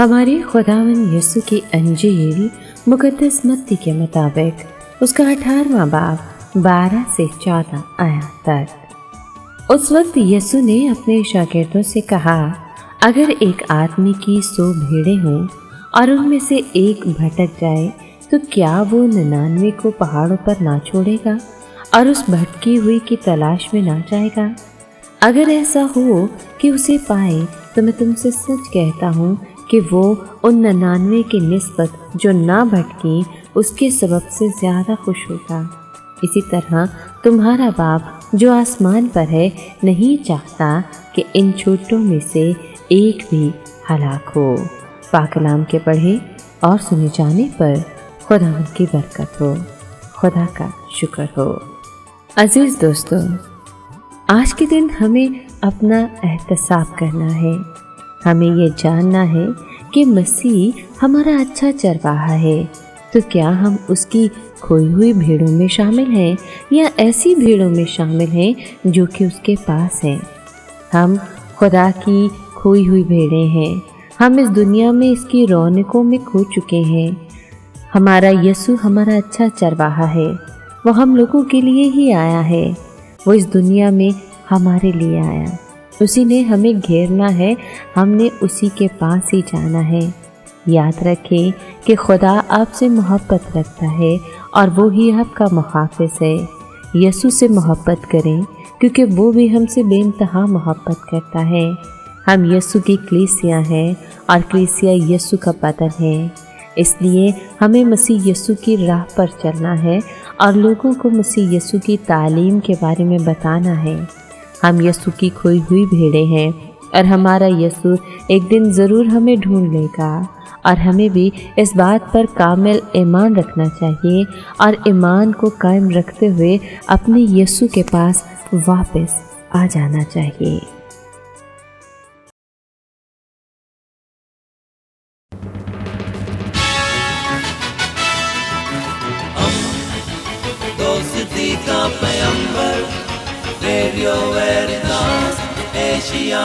ہمارے خداوند یسوع کی انجیل مقدس متی کے مطابق اس کا 18واں باب 12 سے 14 آیات تک۔ اس وقت یسوع نے اپنے شاگردوں سے کہا، اگر ایک آدمی کی 100 بھیڑیں ہوں اور ان میں سے ایک بھٹک جائے تو کیا وہ 99 کو پہاڑوں پر نہ چھوڑے گا اور اس بھٹکی ہوئی کی تلاش میں نہ جائے گا؟ اگر ایسا ہو کہ اسے پائے تو میں تم سے سچ کہتا ہوں کہ وہ ان 99 کی نسبت جو نہ بھٹکی اس کے سبب سے زیادہ خوش ہوگا۔ اسی طرح تمہارا باپ جو آسمان پر ہے نہیں چاہتا کہ ان چھوٹوں میں سے ایک بھی ہلاک ہو۔ پاک کلام کے پڑھے اور سنے جانے پر خدا ان کی برکت ہو۔ خدا کا شکر ہو۔ عزیز دوستو، آج کے دن ہمیں اپنا احتساب کرنا ہے۔ ہمیں یہ جاننا ہے کہ مسیح ہمارا اچھا چرواہا ہے، تو کیا ہم اس کی کھوئی ہوئی بھیڑوں میں شامل ہیں یا ایسی بھیڑوں میں شامل ہیں جو کہ اس کے پاس ہیں؟ ہم خدا کی کھوئی ہوئی بھیڑیں ہیں۔ ہم اس دنیا میں اس کی رونقوں میں کھو چکے ہیں۔ ہمارا یسوع ہمارا اچھا چرواہا ہے۔ وہ ہم لوگوں کے لیے ہی آیا ہے۔ وہ اس دنیا میں ہمارے لیے آیا۔ اسی نے ہمیں گھیرنا ہے، ہم نے اسی کے پاس ہی جانا ہے۔ یاد رکھیں کہ خدا آپ سے محبت رکھتا ہے اور وہی آپ کا محافظ ہے۔ یسوع سے محبت کریں کیونکہ وہ بھی ہم سے بے انتہا محبت کرتا ہے۔ ہم یسوع کی کلیسیا ہیں اور کلیسیا یسوع کا بدن ہے۔ اس لیے ہمیں مسیح یسوع کی راہ پر چلنا ہے اور لوگوں کو مسیح یسوع کی تعلیم کے بارے میں بتانا ہے۔ ہم یسوع کی کھوئی ہوئی بھیڑیں ہیں اور ہمارا یسوع ایک دن ضرور ہمیں ڈھونڈ لے گا، اور ہمیں بھی اس بات پر کامل ایمان رکھنا چاہیے اور ایمان کو قائم رکھتے ہوئے اپنے یسوع کے پاس واپس آ جانا چاہیے۔ دوستی کا پیغمبر، ریڈیو ویریتاس ایشیا۔